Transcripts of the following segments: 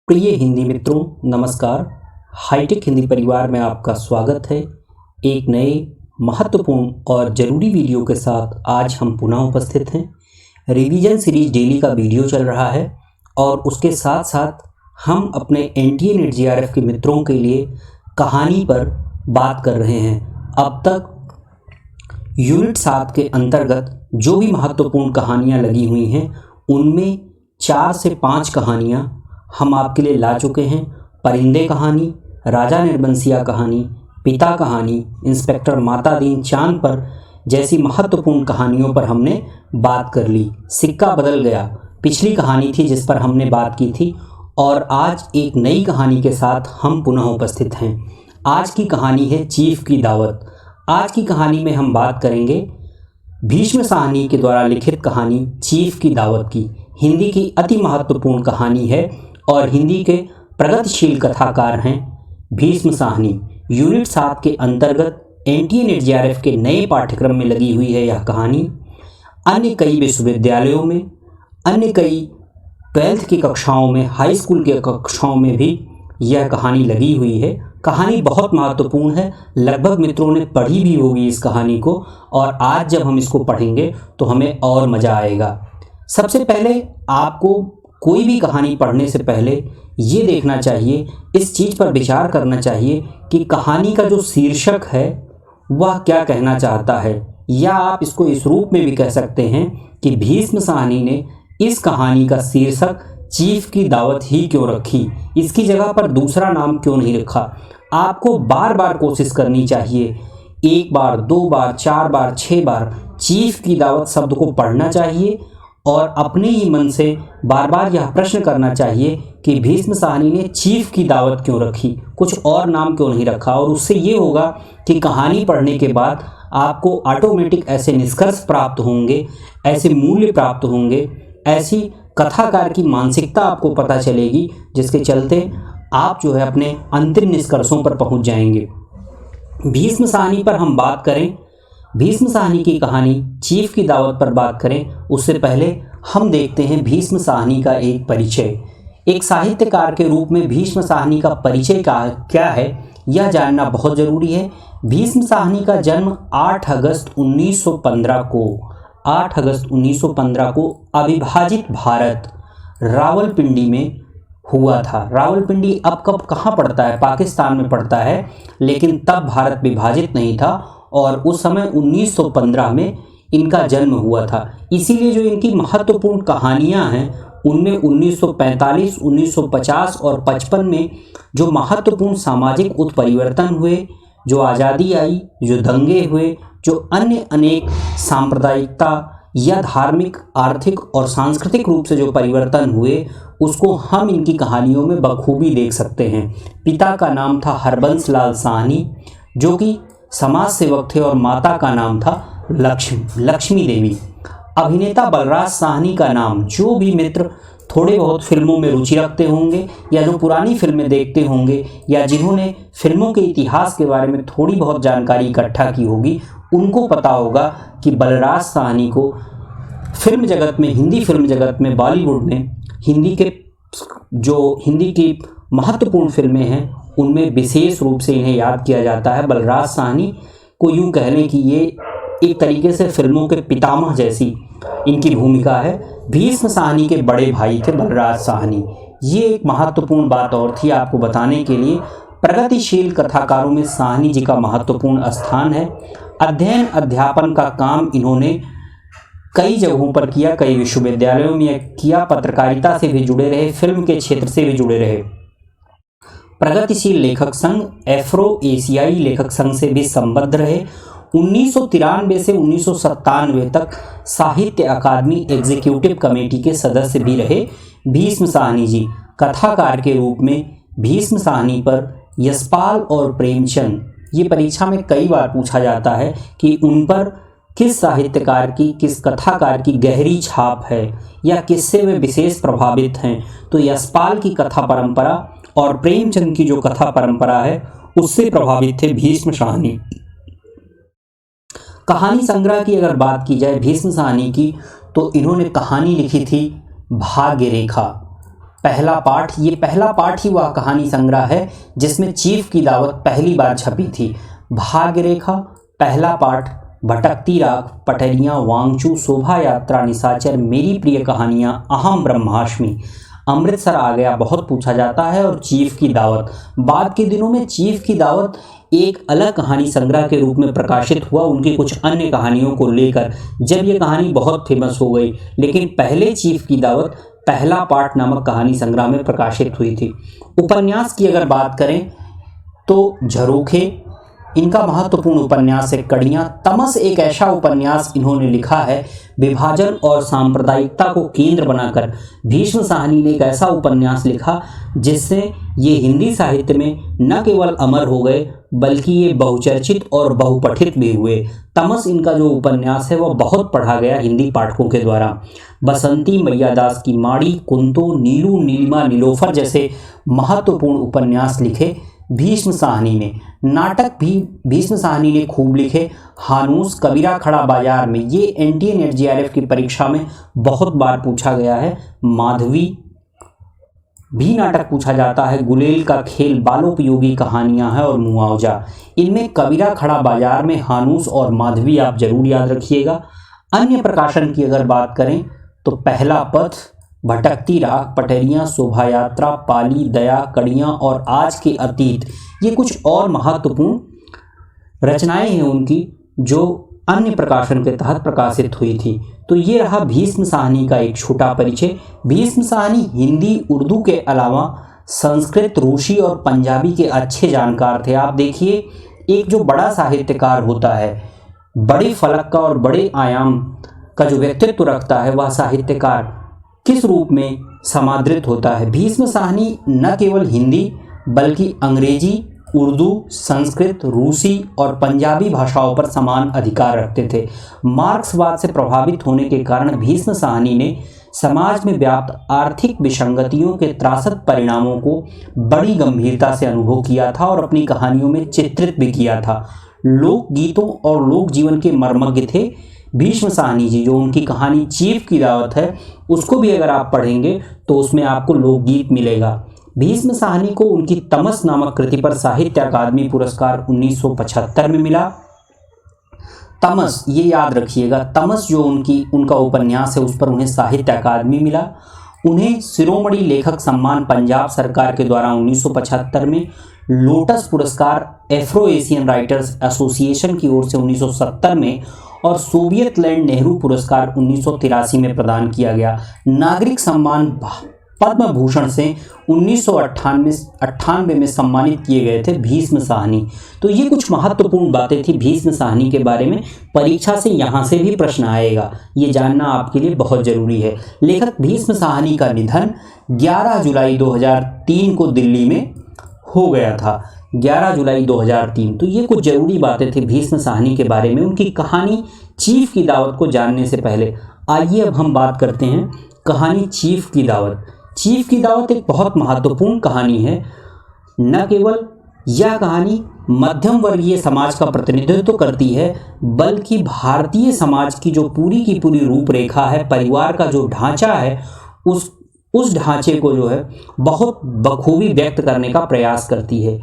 प्रिय हिंदी मित्रों, नमस्कार। हाईटेक हिंदी परिवार में आपका स्वागत है। एक नए महत्वपूर्ण और ज़रूरी वीडियो के साथ आज हम पुनः उपस्थित हैं। रिवीजन सीरीज डेली का वीडियो चल रहा है और उसके साथ साथ हम अपने एनटीए नेट जेआरएफ के मित्रों के लिए कहानी पर बात कर रहे हैं। अब तक यूनिट 7 के अंतर्गत जो भी महत्वपूर्ण कहानियाँ लगी हुई हैं उनमें 4 से 5 कहानियाँ हम आपके लिए ला चुके हैं। परिंदे कहानी, राजा निर्बंसिया कहानी, पिता कहानी, इंस्पेक्टर मातादीन चांद पर जैसी महत्वपूर्ण कहानियों पर हमने बात कर ली। सिक्का बदल गया पिछली कहानी थी जिस पर हमने बात की थी और आज एक नई कहानी के साथ हम पुनः उपस्थित हैं। आज की कहानी है चीफ की दावत। आज की कहानी में हम बात करेंगे भीष्म साहनी के द्वारा लिखित कहानी चीफ की दावत की। हिंदी की अति महत्वपूर्ण कहानी है और हिंदी के प्रगतिशील कथाकार हैं भीष्म साहनी। यूनिट 7 के अंतर्गत एनटीए नेट जेआरएफ के नए पाठ्यक्रम में लगी हुई है यह कहानी। अन्य कई विश्वविद्यालयों में, अन्य कई 12th की कक्षाओं में, हाई स्कूल की कक्षाओं में भी यह कहानी लगी हुई है। कहानी बहुत महत्वपूर्ण है, लगभग मित्रों ने पढ़ी भी होगी इस कहानी को और आज जब हम इसको पढ़ेंगे तो हमें और मज़ा आएगा। सबसे पहले आपको कोई भी कहानी पढ़ने से पहले ये देखना चाहिए, इस चीज़ पर विचार करना चाहिए कि कहानी का जो शीर्षक है वह क्या कहना चाहता है, या आप इसको इस रूप में भी कह सकते हैं कि भीष्म साहनी ने इस कहानी का शीर्षक चीफ की दावत ही क्यों रखी, इसकी जगह पर दूसरा नाम क्यों नहीं रखा। आपको बार बार कोशिश करनी चाहिए, 1 बार, 2 बार, 4 बार, 6 बार चीफ की दावत शब्द को पढ़ना चाहिए और अपने ही मन से बार बार यह प्रश्न करना चाहिए कि भीष्म साहनी ने चीफ की दावत क्यों रखी, कुछ और नाम क्यों नहीं रखा। और उससे ये होगा कि कहानी पढ़ने के बाद आपको ऑटोमेटिक ऐसे निष्कर्ष प्राप्त होंगे, ऐसे मूल्य प्राप्त होंगे, ऐसी कथाकार की मानसिकता आपको पता चलेगी जिसके चलते आप जो है अपने अंतिम निष्कर्षों पर पहुंच जाएंगे। भीष्म साहनी पर हम बात करें, भीष्म साहनी की कहानी चीफ की दावत पर बात करें उससे पहले हम देखते हैं भीष्म साहनी का एक परिचय। एक साहित्यकार के रूप में भीष्म साहनी का परिचय क्या है यह जानना बहुत ज़रूरी है। भीष्म साहनी का जन्म 8 अगस्त 1915 को अविभाजित भारत रावलपिंडी में हुआ था। रावलपिंडी अब कब कहाँ पड़ता है, पाकिस्तान में पड़ता है, लेकिन तब भारत विभाजित नहीं था और उस समय 1915 में इनका जन्म हुआ था। इसीलिए जो इनकी महत्वपूर्ण कहानियां हैं उनमें 1945, 1950 और 55 में जो महत्वपूर्ण सामाजिक उत्परिवर्तन हुए, जो आज़ादी आई, जो दंगे हुए, जो अन्य अनेक सांप्रदायिकता या धार्मिक, आर्थिक और सांस्कृतिक रूप से जो परिवर्तन हुए उसको हम इनकी कहानियों में बखूबी देख सकते हैं। पिता का नाम था हरबंस लाल साहनी जो कि समाज सेवक थे और माता का नाम था लक्ष्मी देवी। अभिनेता बलराज साहनी का नाम, जो भी मित्र थोड़े बहुत फिल्मों में रुचि रखते होंगे या जो पुरानी फिल्में देखते होंगे या जिन्होंने फिल्मों के इतिहास के बारे में थोड़ी बहुत जानकारी इकट्ठा की होगी उनको पता होगा कि बलराज साहनी को फिल्म जगत में, हिंदी फिल्म जगत में, बॉलीवुड में हिंदी की महत्वपूर्ण फिल्में हैं उनमें विशेष रूप से इन्हें याद किया जाता है। बलराज साहनी को यूँ कह लें कि ये एक तरीके से फिल्मों के पितामह जैसी इनकी भूमिका है। भीष्म साहनी के बड़े भाई थे बलराज साहनी। ये एक महत्वपूर्ण बात और थी आपको बताने के लिए। प्रगतिशील कथाकारों में साहनी जी का महत्वपूर्ण स्थान है। अध्ययन अध्यापन का काम इन्होंने कई जगहों पर किया, कई विश्वविद्यालयों में किया, पत्रकारिता से भी जुड़े रहे, फिल्म के क्षेत्र से भी जुड़े रहे। प्रगतिशील लेखक संघ, एफ्रो एशियाई लेखक संघ से भी संबद्ध रहे। 1993 से 1997 तक साहित्य अकादमी एग्जीक्यूटिव कमेटी के सदस्य भी रहे भीष्म साहनी जी। कथाकार के रूप में भीष्म साहनी पर यशपाल और प्रेमचंद, ये परीक्षा में कई बार पूछा जाता है कि उन पर किस साहित्यकार की, किस कथाकार की गहरी छाप है या किससे वे विशेष प्रभावित हैं, तो यशपाल की कथा परंपरा और प्रेमचंद की जो कथा परंपरा है उससे प्रभावित थे भीष्म साहनी। कहानी संग्रह की अगर बात की जाए भीष्म साहनी की, तो इन्होंने कहानी लिखी थी भाग्य रेखा। पहला पाठ, ये पहला पाठ ही वह कहानी संग्रह है जिसमें चीफ की दावत पहली बार छपी थी। भाग्य रेखा, पहला पाठ, भटकती राख, पटरियाँ, वांगचू, शोभा यात्रा, निशाचर, मेरी प्रिय कहानियाँ, अहम ब्रह्माष्टमी, अमृतसर आ गया बहुत पूछा जाता है और चीफ की दावत। बाद के दिनों में चीफ की दावत एक अलग कहानी संग्रह के रूप में प्रकाशित हुआ उनकी कुछ अन्य कहानियों को लेकर, जब ये कहानी बहुत फेमस हो गई। लेकिन पहले चीफ की दावत पहला पाठ नामक कहानी संग्रह में प्रकाशित हुई थी। उपन्यास की अगर बात करें तो झरोखे इनका महत्वपूर्ण उपन्यास है। कड़ियाँ, तमस एक ऐसा उपन्यास इन्होंने लिखा है विभाजन और सांप्रदायिकता को केंद्र बनाकर। भीष्म साहनी ने एक ऐसा उपन्यास लिखा जिससे ये हिंदी साहित्य में न केवल अमर हो गए बल्कि ये बहुचर्चित और बहुपठित भी हुए। तमस इनका जो उपन्यास है वह बहुत पढ़ा गया हिंदी पाठकों के द्वारा। बसंती, मैयादास की माड़ी, कुंतो, नीलू, नीलिमा, नीलोफर जैसे महत्वपूर्ण उपन्यास लिखे भीष्म साहनी ने। नाटक भी भीष्म साहनी ने खूब लिखे। हानूस, कबीरा खड़ा बाजार में, ये एनटीए नेट जेआरएफ की परीक्षा में बहुत बार पूछा गया है। माधवी भी नाटक पूछा जाता है। गुलेल का खेल, बालोपयोगी कहानियां हैं और मुआवजा। इनमें कबीरा खड़ा बाजार में हानूस और माधवी आप जरूर याद रखिएगा। अन्य प्रकाशन की अगर बात करें तो पहला पथ, भटकती राख, पटरियाँ, शोभा यात्रा, पाली, दया, कड़ियाँ और आज के अतीत, ये कुछ और महत्वपूर्ण रचनाएं हैं उनकी जो अन्य प्रकाशन के तहत प्रकाशित हुई थी। तो ये रहा भीष्म साहनी का एक छोटा परिचय। भीष्म साहनी हिंदी, उर्दू के अलावा संस्कृत, रूसी और पंजाबी के अच्छे जानकार थे। आप देखिए, एक जो बड़ा साहित्यकार होता है, बड़े फलक का और बड़े आयाम का जो व्यक्तित्व रखता है, वह साहित्यकार किस रूप में समादृत होता है। भीष्म साहनी न केवल हिंदी बल्कि अंग्रेजी, उर्दू, संस्कृत, रूसी और पंजाबी भाषाओं पर समान अधिकार रखते थे। मार्क्सवाद से प्रभावित होने के कारण भीष्म साहनी ने समाज में व्याप्त आर्थिक विसंगतियों के त्रासद परिणामों को बड़ी गंभीरता से अनुभव किया था और अपनी कहानियों में चित्रित भी किया था। लोक गीतों और लोक जीवन के मर्मज्ञ थे भीष्म साहनी जी। जो उनकी कहानी चीफ की दावत है उसको भी अगर आप पढ़ेंगे तो उसमें आपको लोकगीत मिलेगा। भीष्म साहनी को उनकी तमस नामक कृति पर साहित्य अकादमी पुरस्कार 1975 में मिला। तमस, ये याद रखिएगा, तमस जो उनका उपन्यास है उस पर उन्हें साहित्य अकादमी मिला। उन्हें शिरोमणि लेखक सम्मान पंजाब सरकार के द्वारा 1975 में, लोटस पुरस्कार एफ्रो एशियन राइटर्स एसोसिएशन की ओर से 1970 में और सोवियत लैंड नेहरू पुरस्कार 1983 में प्रदान किया गया। नागरिक सम्मान पद्म भूषण से 1998 में सम्मानित किए गए थे भीष्म साहनी। तो ये कुछ महत्वपूर्ण बातें थी भीष्म साहनी के बारे में। परीक्षा से यहाँ से भी प्रश्न आएगा, ये जानना आपके लिए बहुत जरूरी है। लेखक भीष्म साहनी का निधन 11 जुलाई 2003 को दिल्ली में हो गया था। 11 जुलाई 2003। तो ये कुछ जरूरी बातें थी भीष्म साहनी के बारे में। उनकी कहानी चीफ की दावत को जानने से पहले आइए अब हम बात करते हैं कहानी चीफ की दावत। चीफ की दावत एक बहुत महत्वपूर्ण कहानी है। न केवल यह कहानी मध्यम वर्गीय समाज का प्रतिनिधित्व करती है बल्कि भारतीय समाज की जो पूरी की पूरी रूपरेखा है, परिवार का जो ढांचा है, उस ढांचे को जो है बहुत बखूबी व्यक्त करने का प्रयास करती है।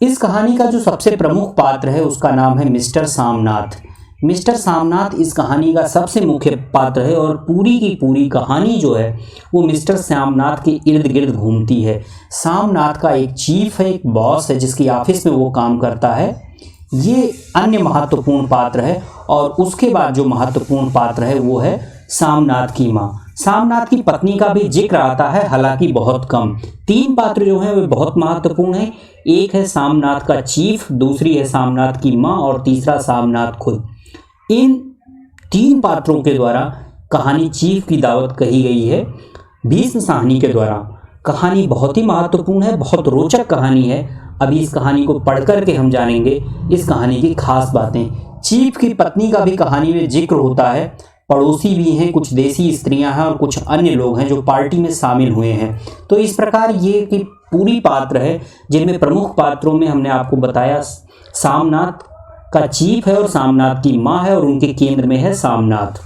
इस कहानी का जो सबसे प्रमुख पात्र है उसका नाम है मिस्टर सामनाथ। मिस्टर सामनाथ इस कहानी का सबसे मुख्य पात्र है और पूरी की पूरी कहानी जो है वो मिस्टर सामनाथ के इर्द गिर्द घूमती है। सामनाथ का एक चीफ है, एक बॉस है जिसकी ऑफिस में वो काम करता है। ये अन्य महत्वपूर्ण पात्र है और उसके बाद जो महत्वपूर्ण पात्र है वो है सामनाथ की माँ। सामनाथ की पत्नी का भी जिक्र आता है, हालांकि बहुत कम। 3 पात्र जो हैं वे बहुत महत्वपूर्ण हैं। एक है सामनाथ का चीफ, दूसरी है सामनाथ की माँ और तीसरा सामनाथ खुद। इन 3 पात्रों के द्वारा कहानी चीफ की दावत कही गई है भीष्म साहनी के द्वारा। कहानी बहुत ही महत्वपूर्ण है, बहुत रोचक कहानी है। अभी इस कहानी को पढ़ करके हम जानेंगे इस कहानी की खास बातें। चीफ की पत्नी का भी कहानी में जिक्र होता है। पड़ोसी भी हैं, कुछ देसी स्त्रियां हैं और कुछ अन्य लोग हैं जो पार्टी में शामिल हुए हैं। तो इस प्रकार ये कि पूरी पात्र है जिनमें प्रमुख पात्रों में हमने आपको बताया सामनाथ का चीफ है और सामनाथ की माँ है और उनके केंद्र में है सामनाथ।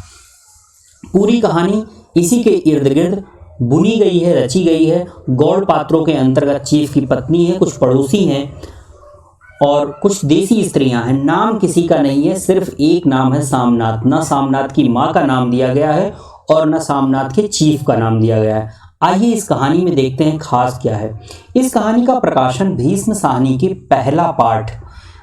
पूरी कहानी इसी के इर्द गिर्द बुनी गई है, रची गई है। गौड़ पात्रों के अंतर्गत चीफ की पत्नी है, कुछ पड़ोसी हैं और कुछ देसी स्त्रियां हैं। नाम किसी का नहीं है, सिर्फ एक नाम है सामनाथ। ना सामनाथ की माँ का नाम दिया गया है और न सामनाथ के चीफ का नाम दिया गया है। आइए इस कहानी में देखते हैं खास क्या है। इस कहानी का प्रकाशन भीष्म साहनी के पहला पाठ,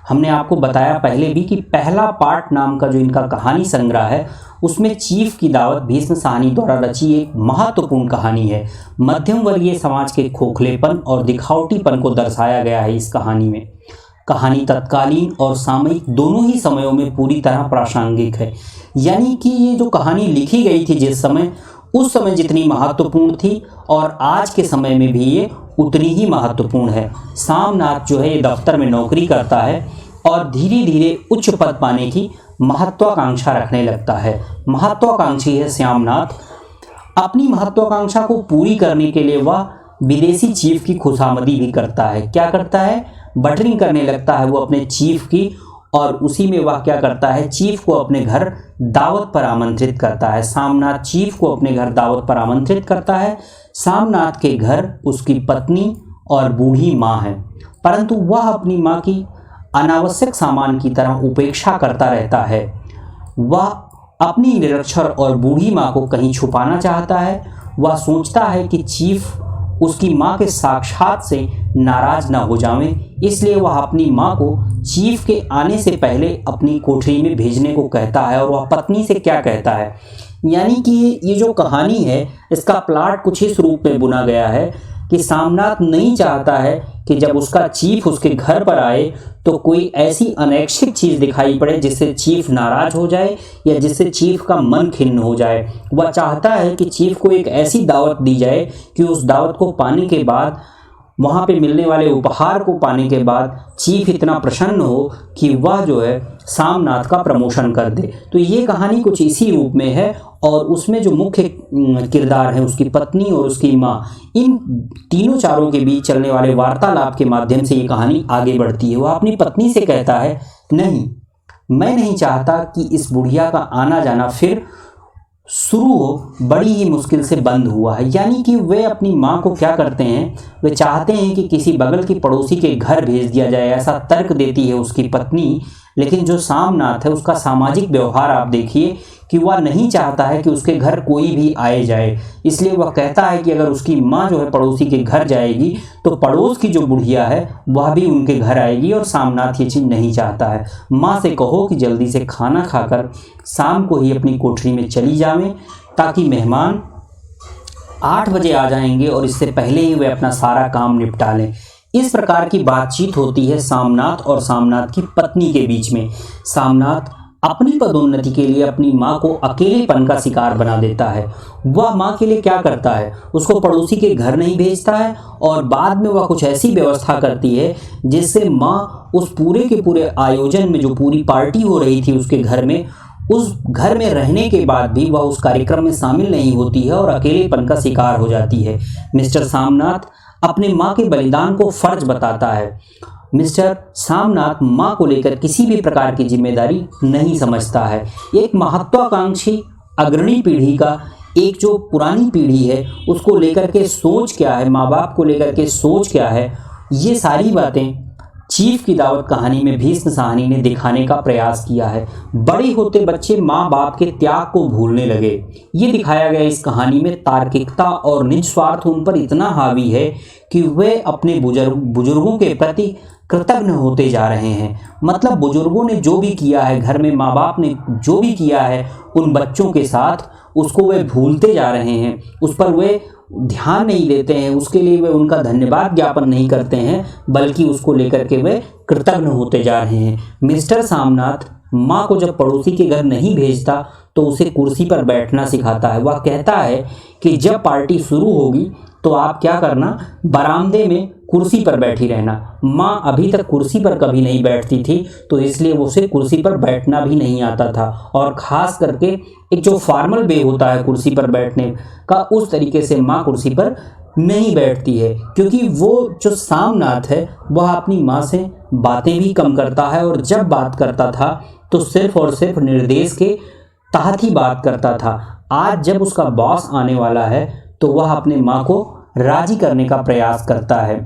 हमने आपको बताया पहले भी कि पहला पाठ नाम का जो इनका कहानी संग्रह है उसमें चीफ की दावत भीष्म साहनी द्वारा रची एक महत्वपूर्ण कहानी है। मध्यम वर्गीय समाज के खोखलेपन और दिखावटीपन को दर्शाया गया है इस कहानी में। कहानी तत्कालीन और सामयिक दोनों ही समयों में पूरी तरह प्रासंगिक है। यानी कि ये जो कहानी लिखी गई थी जिस समय, उस समय जितनी महत्वपूर्ण थी और आज के समय में भी ये उतनी ही महत्वपूर्ण है। सामनाथ जो है ये दफ्तर में नौकरी करता है और धीरे धीरे उच्च पद पाने की महत्वाकांक्षा रखने लगता है। महत्वाकांक्षी है श्यामनाथ। अपनी महत्वाकांक्षा को पूरी करने के लिए वह विदेशी चीफ की खुशामदी भी करता है। क्या करता है? बटरिंग करने लगता है वो अपने चीफ की, और उसी में वह क्या करता है, चीफ को अपने घर दावत पर आमंत्रित करता है। सामनाथ चीफ को अपने घर दावत पर आमंत्रित करता है। सामनाथ के घर उसकी पत्नी और बूढ़ी माँ है, परंतु वह अपनी माँ की अनावश्यक सामान की तरह उपेक्षा करता रहता है। वह अपनी निरक्षर और बूढ़ी माँ को कहीं छुपाना चाहता है। वह सोचता है कि चीफ उसकी माँ के साक्षात से नाराज ना हो जावे, इसलिए वह अपनी माँ को चीफ के आने से पहले अपनी कोठरी में भेजने को कहता है। और वह पत्नी से क्या कहता है, यानी कि ये जो कहानी है इसका प्लॉट कुछ इस रूप में बुना गया है कि सामनाथ नहीं चाहता है कि जब उसका चीफ उसके घर पर आए तो कोई ऐसी अनैच्छिक चीज़ दिखाई पड़े जिससे चीफ नाराज हो जाए या जिससे चीफ का मन खिन्न हो जाए। वह चाहता है कि चीफ को एक ऐसी दावत दी जाए कि उस दावत को पाने के बाद, वहाँ पे मिलने वाले उपहार को पाने के बाद चीफ इतना प्रसन्न हो कि वह जो है सामनाथ का प्रमोशन कर दे। तो ये कहानी कुछ इसी रूप में है और उसमें जो मुख्य किरदार है उसकी पत्नी और उसकी माँ, इन तीनों चारों के बीच चलने वाले वार्तालाप के माध्यम से ये कहानी आगे बढ़ती है। वह अपनी पत्नी से कहता है, नहीं, मैं नहीं चाहता कि इस बुढ़िया का आना जाना फिर शुरू हो, बड़ी ही मुश्किल से बंद हुआ है। यानी कि वे अपनी माँ को क्या करते हैं, वे चाहते हैं कि किसी बगल की पड़ोसी के घर भेज दिया जाए, ऐसा तर्क देती है उसकी पत्नी। लेकिन जो सामनाथ है उसका सामाजिक व्यवहार आप देखिए कि वह नहीं चाहता है कि उसके घर कोई भी आए जाए, इसलिए वह कहता है कि अगर उसकी माँ जो है पड़ोसी के घर जाएगी तो पड़ोस की जो बुढ़िया है वह भी उनके घर आएगी, और सामनाथ ये चीज़ नहीं चाहता है। माँ से कहो कि जल्दी से खाना खाकर शाम को ही अपनी कोठरी में चली जावें, ताकि मेहमान 8 बजे आ जाएंगे और इससे पहले ही वे अपना सारा काम निपटा लें। इस प्रकार की बातचीत होती है सामनाथ और सामनाथ की पत्नी के बीच में। सामनाथ अपनी पदोन्नति के लिए अपनी माँ को अकेलेपन का शिकार बना देता है। वह माँ के लिए क्या करता है, उसको पड़ोसी के घर नहीं भेजता है और बाद में वह कुछ ऐसी व्यवस्था करती है जिससे माँ उस पूरे के पूरे आयोजन में, जो पूरी पार्टी हो रही थी उसके घर में, उस घर में रहने के बाद भी वह उस कार्यक्रम में शामिल नहीं होती है और अकेलेपन का शिकार हो जाती है। मिस्टर सामनाथ अपने माँ के बलिदान को फर्ज बताता है। मिस्टर सामनाथ माँ को लेकर किसी भी प्रकार की जिम्मेदारी नहीं समझता है। एक महत्वाकांक्षी अग्रणी पीढ़ी का, एक जो पुरानी पीढ़ी है उसको लेकर के सोच क्या है, माँ बाप को लेकर के सोच क्या है, ये सारी बातें चीफ की दावत कहानी में भीष्म साहनी ने दिखाने का प्रयास किया है। बड़े होते बच्चे माँ बाप के त्याग को भूलने लगे, ये दिखाया गया इस कहानी में। तार्किकता और निस्वार्थ उन पर इतना हावी है कि वे अपने बुजुर्गों के प्रति कृतज्ञ होते जा रहे हैं। मतलब बुजुर्गों ने जो भी किया है, घर में माँ बाप ने जो भी किया है उन बच्चों के साथ, उसको वे भूलते जा रहे हैं, उस पर वे ध्यान नहीं देते हैं, उसके लिए वे उनका धन्यवाद ज्ञापन नहीं करते हैं, बल्कि उसको लेकर के वे कृतज्ञ होते जा रहे हैं। मिस्टर सामनाथ माँ को जब पड़ोसी के घर नहीं भेजता तो उसे कुर्सी पर बैठना सिखाता है। वह कहता है कि जब पार्टी शुरू होगी तो आप क्या करना, बरामदे में कुर्सी पर बैठी रहना। माँ अभी तक कुर्सी पर कभी नहीं बैठती थी, तो इसलिए उसे कुर्सी पर बैठना भी नहीं आता था, और ख़ास करके एक जो फॉर्मल वे होता है कुर्सी पर बैठने का, उस तरीके से माँ कुर्सी पर नहीं बैठती है, क्योंकि वो जो सामनाथ है वह अपनी माँ से बातें भी कम करता है, और जब बात करता था तो सिर्फ और सिर्फ निर्देश के तहत ही बात करता था। आज जब उसका बॉस आने वाला है तो वह अपने माँ को राजी करने का प्रयास करता है।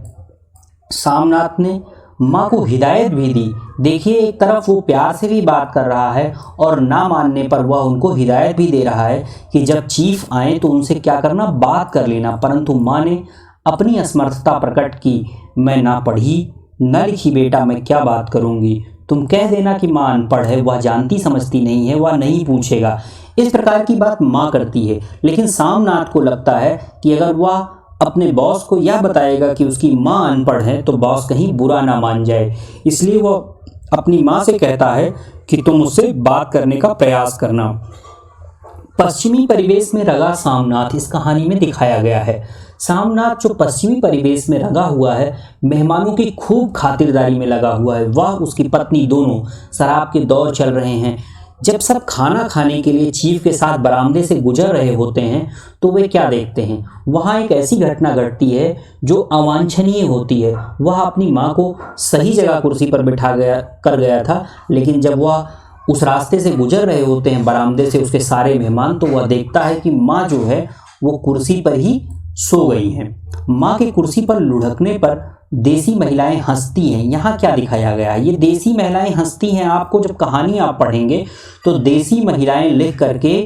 सामनाथ ने माँ को हिदायत भी दी। देखिए, एक तरफ वो प्यार से भी बात कर रहा है और ना मानने पर वह उनको हिदायत भी दे रहा है कि जब चीफ आए तो उनसे क्या करना, बात कर लेना। परंतु माँ ने अपनी असमर्थता प्रकट की। मैं ना पढ़ी न लिखी बेटा, मैं क्या बात करूँगी। तुम कह देना कि माँ अनपढ़ है, वह जानती समझती नहीं है, वह नहीं पूछेगा। इस प्रकार की बात माँ करती है। लेकिन सामनाथ को लगता है कि अगर वह अपने बॉस को यह बताएगा कि उसकी माँ अनपढ़ है तो बॉस कहीं बुरा ना मान जाए। इसलिए वो अपनी माँ से कहता है कि तुम उससे बात करने का प्रयास करना। पश्चिमी परिवेश में रंगा सामनाथ इस कहानी में दिखाया गया है। सामनाथ जो पश्चिमी परिवेश में रंगा हुआ है, मेहमानों की खूब खातिरदारी में लगा हुआ है। वह उसकी पत्नी दोनों शराब के दौर चल रहे हैं। जब सब खाना खाने के लिए चीफ के साथ बरामदे से गुजर रहे होते हैं तो वे क्या देखते हैं, वहाँ एक ऐसी घटना घटती है जो अवांछनीय होती है। वह अपनी माँ को सही जगह कुर्सी पर बिठा गया था, लेकिन जब वह उस रास्ते से गुजर रहे होते हैं बरामदे से उसके सारे मेहमान, तो वह देखता है कि माँ जो है वो कुर्सी पर ही सो गई हैं। माँ के कुर्सी पर लुढ़कने पर देसी महिलाएं हंसती हैं। यहाँ क्या दिखाया गया है, ये देसी महिलाएं हंसती हैं। आपको जब कहानी आप पढ़ेंगे तो देसी महिलाएं लिख करके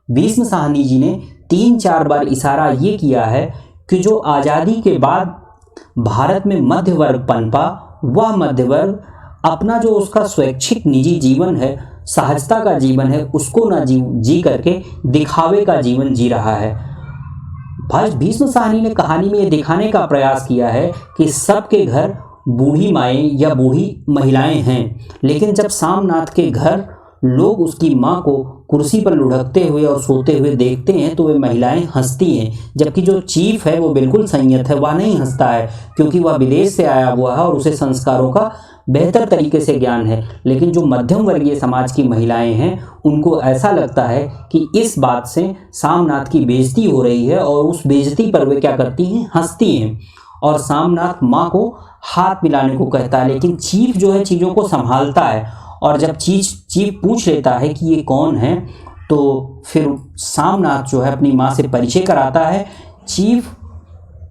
भीष्म साहनी जी ने 3-4 बार इशारा ये किया है कि जो आज़ादी के बाद भारत में मध्य वर्ग पनपा, वह मध्य वर्ग अपना जो उसका स्वैच्छिक निजी जीवन है, सहजता का जीवन है, उसको ना जी करके दिखावे का जीवन जी रहा है। भीष्म साहनी ने कहानी में ये दिखाने का प्रयास किया है कि सबके घर बूढ़ी माएँ या बूढ़ी महिलाएं हैं, लेकिन जब सामनाथ के घर लोग उसकी माँ को कुर्सी पर लुढ़कते हुए और सोते हुए देखते हैं तो वे महिलाएं हंसती हैं। जबकि जो चीफ है वो बिल्कुल संयत है, वह नहीं हंसता है क्योंकि वह विदेश से आया हुआ है और उसे संस्कारों का बेहतर तरीके से ज्ञान है। लेकिन जो मध्यम वर्गीय समाज की महिलाएं हैं उनको ऐसा लगता है कि इस बात से सामनाथ की बेइज्जती हो रही है और उस बेइज्जती पर वे क्या करती हैं, हंसती हैं। और सामनाथ माँ को हाथ मिलाने को कहता है, लेकिन चीफ जो है चीज़ों को संभालता है। और जब चीफ पूछ लेता है कि ये कौन है, तो फिर सामनाथ जो है अपनी माँ से परिचय कराता है। चीफ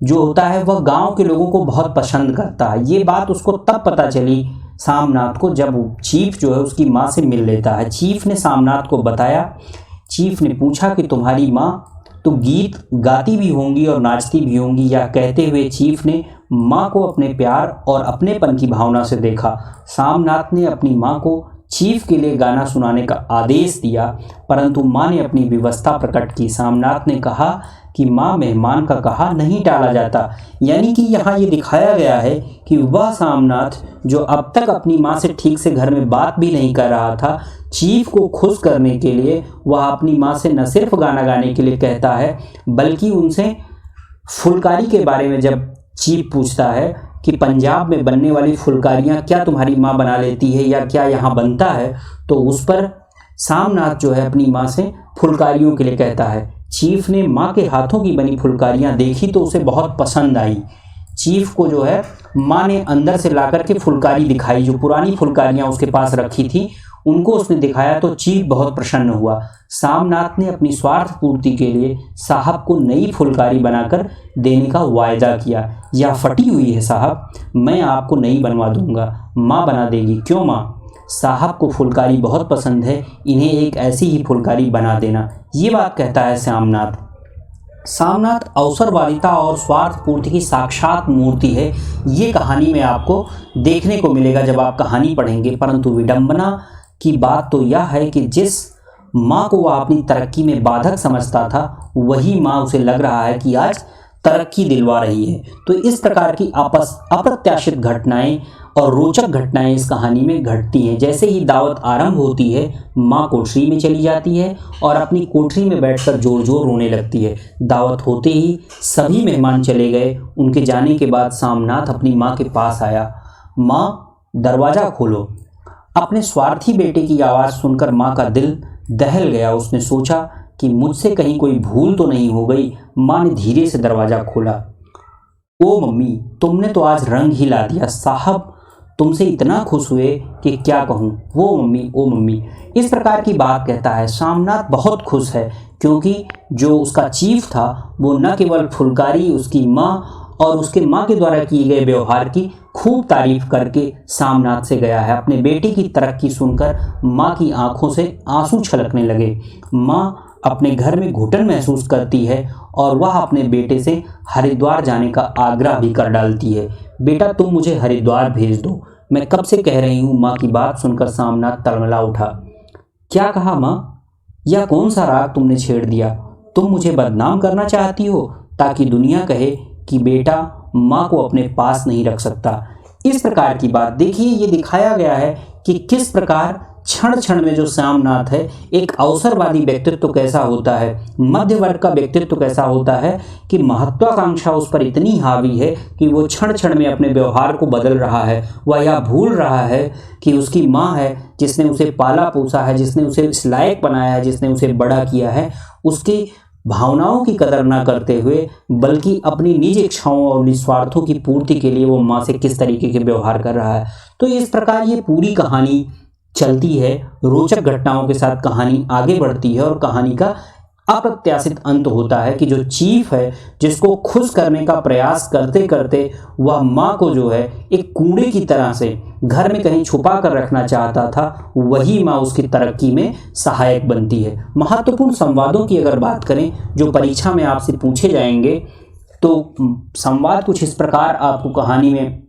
जो होता है वह गांव के लोगों को बहुत पसंद करता है। ये बात उसको तब पता चली सामनाथ को जब चीफ जो है उसकी माँ से मिल लेता है। चीफ ने सामनाथ को बताया। चीफ ने पूछा कि तुम्हारी माँ तो गीत गाती भी होंगी और नाचती भी होंगी। या कहते हुए चीफ ने माँ को अपने प्यार और अपनेपन की भावना से देखा। सामनाथ ने अपनी माँ को चीफ के लिए गाना सुनाने का आदेश दिया, परंतु माँ ने अपनी विवशता प्रकट की। सामनाथ ने कहा कि माँ, मेहमान का कहा नहीं टाला जाता। यानी कि यहाँ ये दिखाया गया है कि वह सामनाथ जो अब तक अपनी माँ से ठीक से घर में बात भी नहीं कर रहा था, चीफ को खुश करने के लिए वह अपनी माँ से न सिर्फ गाना गाने के लिए कहता है बल्कि उनसे फुलकारी के बारे में जब चीफ पूछता है कि पंजाब में बनने वाली फुलकारियाँ क्या तुम्हारी माँ बना लेती है या क्या यहाँ बनता है, तो उस पर सामनाथ जो है अपनी माँ से फुलकारियों के लिए कहता है। चीफ ने माँ के हाथों की बनी फुलकारियाँ देखी तो उसे बहुत पसंद आई। चीफ को जो है माँ ने अंदर से ला कर के फुलकारी दिखाई, जो पुरानी फुलकारियाँ उसके पास रखी थी उनको उसने दिखाया तो चीफ बहुत प्रसन्न हुआ। सामनाथ ने अपनी स्वार्थ पूर्ति के लिए साहब को नई फुलकारी बनाकर देने का वायदा किया। यह फटी हुई है साहब, मैं आपको नई बनवा दूंगा। माँ बना देगी। क्यों माँ? साहब को फुलकारी बहुत पसंद है, इन्हें एक ऐसी ही फुलकारी बना देना। ये बात कहता है सामनाथ। सामनाथ अवसरवादिता और स्वार्थ पूर्ति की साक्षात मूर्ति है। ये कहानी में आपको देखने को मिलेगा जब आप कहानी पढ़ेंगे। परंतु विडंबना की बात तो यह है कि जिस माँ को वह अपनी तरक्की में बाधक समझता था, वही माँ उसे लग रहा है कि आज तरक्की दिलवा रही है। तो इस प्रकार की अप्रत्याशित घटनाएं और रोचक घटनाएं इस कहानी में घटती हैं। जैसे ही दावत आरंभ होती है, माँ कोठरी में चली जाती है और अपनी कोठरी में बैठकर जोर जोर रोने लगती है। दावत होते ही सभी मेहमान चले गए। उनके जाने के बाद सामनाथ अपनी माँ के पास आया। माँ, दरवाज़ा खोलो। अपने स्वार्थी बेटे की आवाज़ सुनकर माँ का दिल दहल गया। उसने सोचा कि मुझसे कहीं कोई भूल तो नहीं हो गई। माँ ने धीरे से दरवाज़ा खोला। ओ मम्मी, तुमने तो आज रंग ही ला दिया। साहब तुमसे इतना खुश हुए कि क्या कहूँ। वो मम्मी, ओ मम्मी, इस प्रकार की बात कहता है। सामनाथ बहुत खुश है क्योंकि जो उसका चीफ था वो न केवल फुलकारी उसकी माँ और उसके माँ के द्वारा किए गए व्यवहार की खूब तारीफ करके सामनाथ से गया है। अपने बेटे की तरक्की सुनकर माँ की आंखों से आंसू छलकने लगे। माँ अपने घर में घुटन महसूस करती है और वह अपने बेटे से हरिद्वार जाने का आग्रह भी कर डालती है। बेटा तुम मुझे हरिद्वार भेज दो, मैं कब से कह रही हूँ। माँ की बात सुनकर सामनाथ तड़मड़ा उठा। क्या कहा माँ? यह कौन सा राग तुमने छेड़ दिया? तुम मुझे बदनाम करना चाहती हो ताकि दुनिया कहे कि बेटा माँ को अपने पास नहीं रख सकता। इस प्रकार की बात देखिए, ये दिखाया गया है कि किस प्रकार क्षण क्षण में जो सामनाथ है एक अवसरवादी व्यक्तित्व कैसा होता है, मध्य वर्ग का व्यक्तित्व कैसा होता है कि महत्वाकांक्षा उस पर इतनी हावी है कि वो क्षण क्षण में अपने व्यवहार को बदल रहा है। वह यह भूल रहा है कि उसकी माँ है जिसने उसे पाला पोसा है, जिसने उसे इस लायक बनाया है, जिसने उसे बड़ा किया है, उसकी भावनाओं की कदर ना करते हुए बल्कि अपनी निज इच्छाओं और निस्वार्थों की पूर्ति के लिए वो माँ से किस तरीके के व्यवहार कर रहा है। तो इस प्रकार ये पूरी कहानी चलती है, रोचक घटनाओं के साथ कहानी आगे बढ़ती है और कहानी का अप्रत्याशित अंत होता है कि जो चीफ है जिसको खुश करने का प्रयास करते करते वह माँ को जो है एक कूड़े की तरह से घर में कहीं छुपा कर रखना चाहता था, वही माँ उसकी तरक्की में सहायक बनती है। महत्वपूर्ण संवादों की अगर बात करें जो परीक्षा में आपसे पूछे जाएंगे तो संवाद कुछ इस प्रकार आपको कहानी में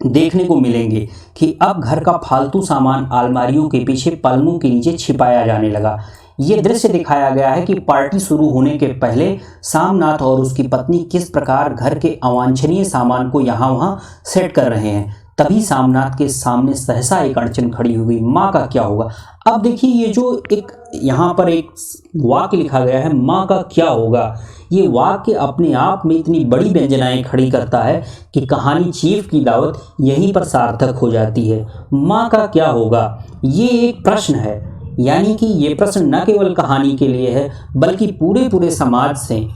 देखने को मिलेंगे कि अब घर का फालतू सामान अलमारियों के पीछे पलंगों के नीचे छिपाया जाने लगा। ये दृश्य दिखाया गया है कि पार्टी शुरू होने के पहले सामनाथ और उसकी पत्नी किस प्रकार घर के अवांछनीय सामान को यहाँ वहाँ सेट कर रहे हैं। तभी सामनाथ के सामने सहसा एक अड़चन खड़ी हो गई। माँ का क्या होगा? अब देखिए, ये जो एक यहाँ पर एक वाक्य लिखा गया है, माँ का क्या होगा, ये वाक्य अपने आप में इतनी बड़ी व्यंजनाएं खड़ी करता है कि कहानी चीफ की दावत यहीं पर सार्थक हो जाती है। माँ का क्या होगा, ये एक प्रश्न है, यानी कि ये प्रश्न न केवल कहानी के लिए है बल्कि पूरे समाज से।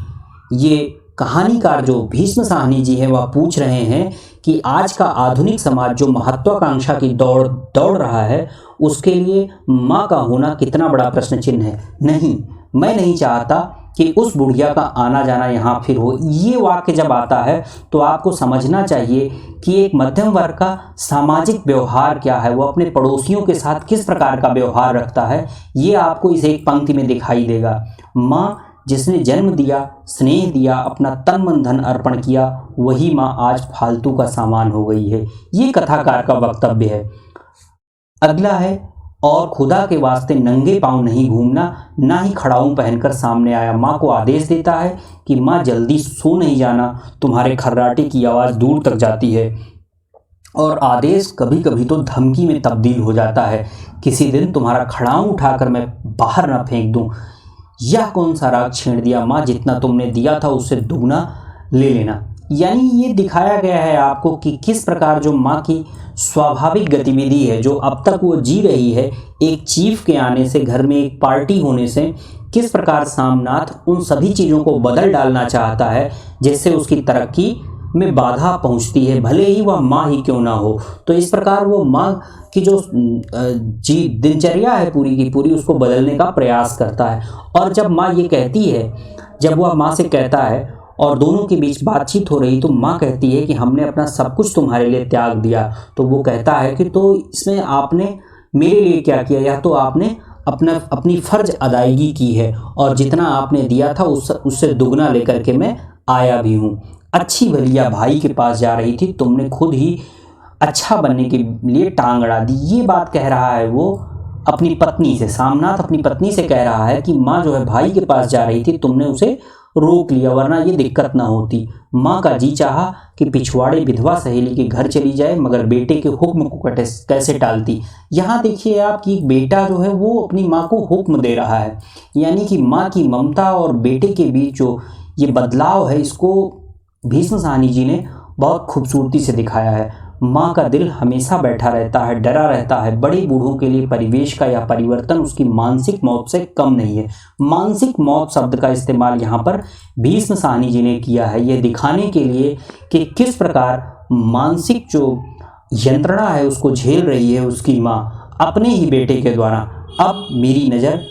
ये कहानीकार जो भीष्म साहनी जी हैं वह पूछ रहे हैं कि आज का आधुनिक समाज जो महत्वाकांक्षा की दौड़ रहा है उसके लिए माँ का होना कितना बड़ा प्रश्न चिन्ह है। नहीं, मैं नहीं चाहता कि उस बुढ़िया का आना जाना यहाँ फिर हो। ये वाक्य जब आता है तो आपको समझना चाहिए कि एक मध्यम वर्ग का सामाजिक व्यवहार क्या है, वो अपने पड़ोसियों के साथ किस प्रकार का व्यवहार रखता है, ये आपको इस एक पंक्ति में दिखाई देगा। माँ जिसने जन्म दिया, स्नेह दिया, अपना तन मन धन अर्पण किया, वही माँ आज फालतू का सामान हो गई है। ये कथाकार का वक्तव्य है। अगला है, और खुदा के वास्ते नंगे पांव नहीं घूमना, ना ही खड़ाऊं पहनकर सामने आया। माँ को आदेश देता है कि माँ जल्दी सो नहीं जाना, तुम्हारे खर्राटे की आवाज़ दूर तक जाती है। और आदेश कभी कभी तो धमकी में तब्दील हो जाता है, किसी दिन तुम्हारा खड़ाऊं उठाकर मैं बाहर ना फेंक दूं। यह कौन सा राग छेड़ दिया माँ, जितना तुमने दिया था उससे दुगना ले लेना। यानी ये दिखाया गया है आपको कि किस प्रकार जो माँ की स्वाभाविक गतिविधि है जो अब तक वो जी रही है, एक चीफ के आने से, घर में एक पार्टी होने से, किस प्रकार सामनाथ उन सभी चीज़ों को बदल डालना चाहता है जिससे उसकी तरक्की में बाधा पहुंचती है, भले ही वह माँ ही क्यों ना हो। तो इस प्रकार वो माँ की जो दिनचर्या है पूरी की पूरी, उसको बदलने का प्रयास करता है। और जब माँ ये कहती है, जब वह माँ से कहता है और दोनों के बीच बातचीत हो रही, तो माँ कहती है कि हमने अपना सब कुछ तुम्हारे लिए त्याग दिया। तो वो कहता है कि तो इसमें आपने मेरे लिए क्या किया, या तो आपने अपनी फ़र्ज अदायगी की है और जितना आपने दिया था उससे दुगना लेकर के मैं आया भी हूँ। अच्छी भलिया भाई के पास जा रही थी, तुमने खुद ही अच्छा बनने के लिए टांग अड़ा दी। ये बात कह रहा है वो अपनी पत्नी से। सामनाथ अपनी पत्नी से कह रहा है कि माँ जो है भाई के पास जा रही थी, तुमने उसे रोक लिया, वरना ये दिक्कत ना होती। माँ का जी चाहा कि पिछवाड़े विधवा सहेली के घर चली जाए, मगर बेटे के हुक्म को कैसे टालती। यहाँ देखिए आप कि बेटा जो है वो अपनी माँ को हुक्म दे रहा है, यानी कि माँ की ममता और बेटे के बीच जो ये बदलाव है, इसको भीष्म साहनी जी ने बहुत खूबसूरती से दिखाया है। माँ का दिल हमेशा बैठा रहता है, डरा रहता है। बड़े बूढ़ों के लिए परिवेश का यह परिवर्तन उसकी मानसिक मौत से कम नहीं है। मानसिक मौत शब्द का इस्तेमाल यहाँ पर भीष्म साहनी जी ने किया है, यह दिखाने के लिए कि किस प्रकार मानसिक जो यंत्रणा है उसको झेल रही है उसकी माँ अपने ही बेटे के द्वारा। अब मेरी नज़र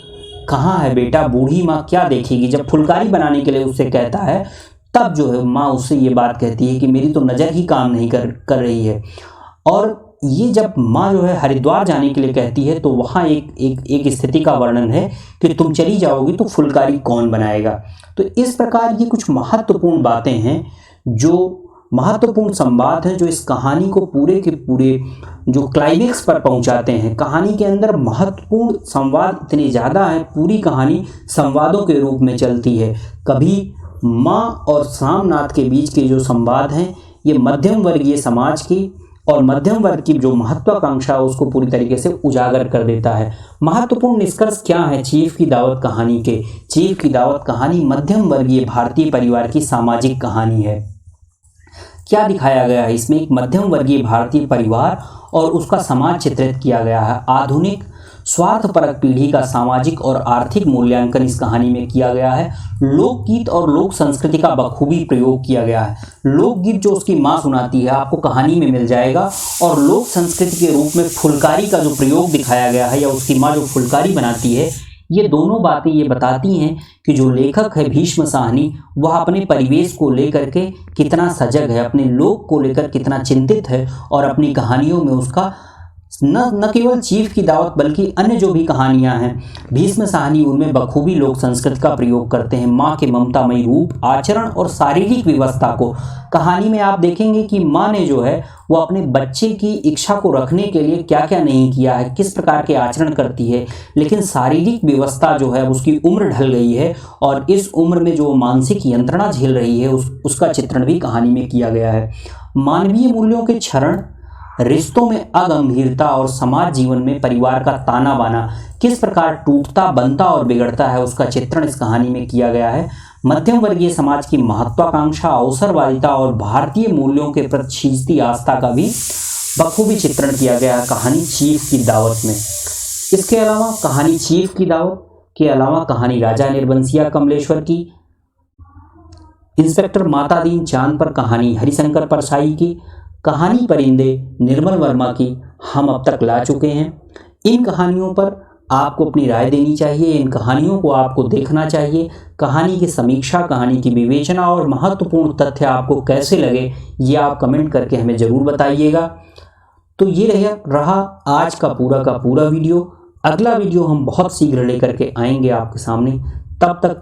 कहाँ है बेटा, बूढ़ी माँ क्या देखेगी। जब फुलकारी बनाने के लिए उससे कहता है तब जो है माँ उससे ये बात कहती है कि मेरी तो नज़र ही काम नहीं कर रही है। और ये जब माँ जो है हरिद्वार जाने के लिए कहती है तो वहाँ एक स्थिति का वर्णन है कि तुम चली जाओगी तो फुलकारी कौन बनाएगा। तो इस प्रकार ये कुछ महत्वपूर्ण बातें हैं, जो महत्वपूर्ण संवाद हैं, जो इस कहानी को पूरे के पूरे जो क्लाइमेक्स पर पहुंचाते हैं। कहानी के अंदर महत्वपूर्ण संवाद इतने ज़्यादा हैं, पूरी कहानी संवादों के रूप में चलती है। कभी माँ और सामनाथ के बीच के जो संवाद हैं ये मध्यम वर्गीय समाज की और मध्यम वर्ग की जो महत्वाकांक्षा है उसको पूरी तरीके से उजागर कर देता है। महत्वपूर्ण निष्कर्ष क्या है चीफ की दावत कहानी के? चीफ की दावत कहानी मध्यम वर्गीय भारतीय परिवार की सामाजिक कहानी है। क्या दिखाया गया है इसमें? एक मध्यम वर्गीय भारतीय परिवार और उसका समाज चित्रित किया गया है। आधुनिक स्वार्थपरक पीढ़ी का सामाजिक और आर्थिक मूल्यांकन इस कहानी में किया गया है। लोकगीत और लोक संस्कृति का बखूबी प्रयोग किया गया है। लोकगीत जो उसकी माँ सुनाती है आपको कहानी में मिल जाएगा, और लोक संस्कृति के रूप में फुलकारी का जो प्रयोग दिखाया गया है या उसकी माँ जो फुलकारी बनाती है, ये दोनों बातें ये बताती हैं कि जो लेखक है भीष्म साहनी वह अपने परिवेश को लेकर के कितना सजग है, अपने लोक को लेकर कितना चिंतित है, और अपनी कहानियों में उसका न केवल चीफ की दावत बल्कि अन्य जो भी कहानियां हैं भीष्म साहनी उनमें बखूबी लोक संस्कृति का प्रयोग करते हैं। माँ के ममतामयी रूप, आचरण और शारीरिक व्यवस्था को कहानी में आप देखेंगे कि माँ ने जो है वो अपने बच्चे की इच्छा को रखने के लिए क्या क्या नहीं किया है, किस प्रकार के आचरण करती है, लेकिन शारीरिक व्यवस्था जो है उसकी उम्र ढल गई है और इस उम्र में जो मानसिक यंत्रणा झेल रही है उसका चित्रण भी कहानी में किया गया है। मानवीय मूल्यों के क्षरण, रिश्तों में अगंभीरता और समाज जीवन में परिवार का ताना बाना किस प्रकार टूटता, बनता और बिगड़ता है उसका चित्रण इस कहानी में किया गया है। मध्यम वर्गीय समाज की महत्वाकांक्षा, अवसरवादिता और भारतीय मूल्यों के प्रति खींचती आस्था का भी बखूबी चित्रण किया गया है कहानी चीफ की दावत में। इसके अलावा कहानी चीफ की दावत के अलावा कहानी राजा निर्बंसिया कमलेश्वर की, इंस्पेक्टर मातादीन चांद पर कहानी हरिशंकर परसाई की, कहानी परिंदे निर्मल वर्मा की हम अब तक ला चुके हैं। इन कहानियों पर आपको अपनी राय देनी चाहिए, इन कहानियों को आपको देखना चाहिए। कहानी की समीक्षा, कहानी की विवेचना और महत्वपूर्ण तथ्य आपको कैसे लगे ये आप कमेंट करके हमें ज़रूर बताइएगा। तो ये रहा आज का पूरा वीडियो। अगला वीडियो हम बहुत शीघ्र लेकर के आएंगे आपके सामने। तब तक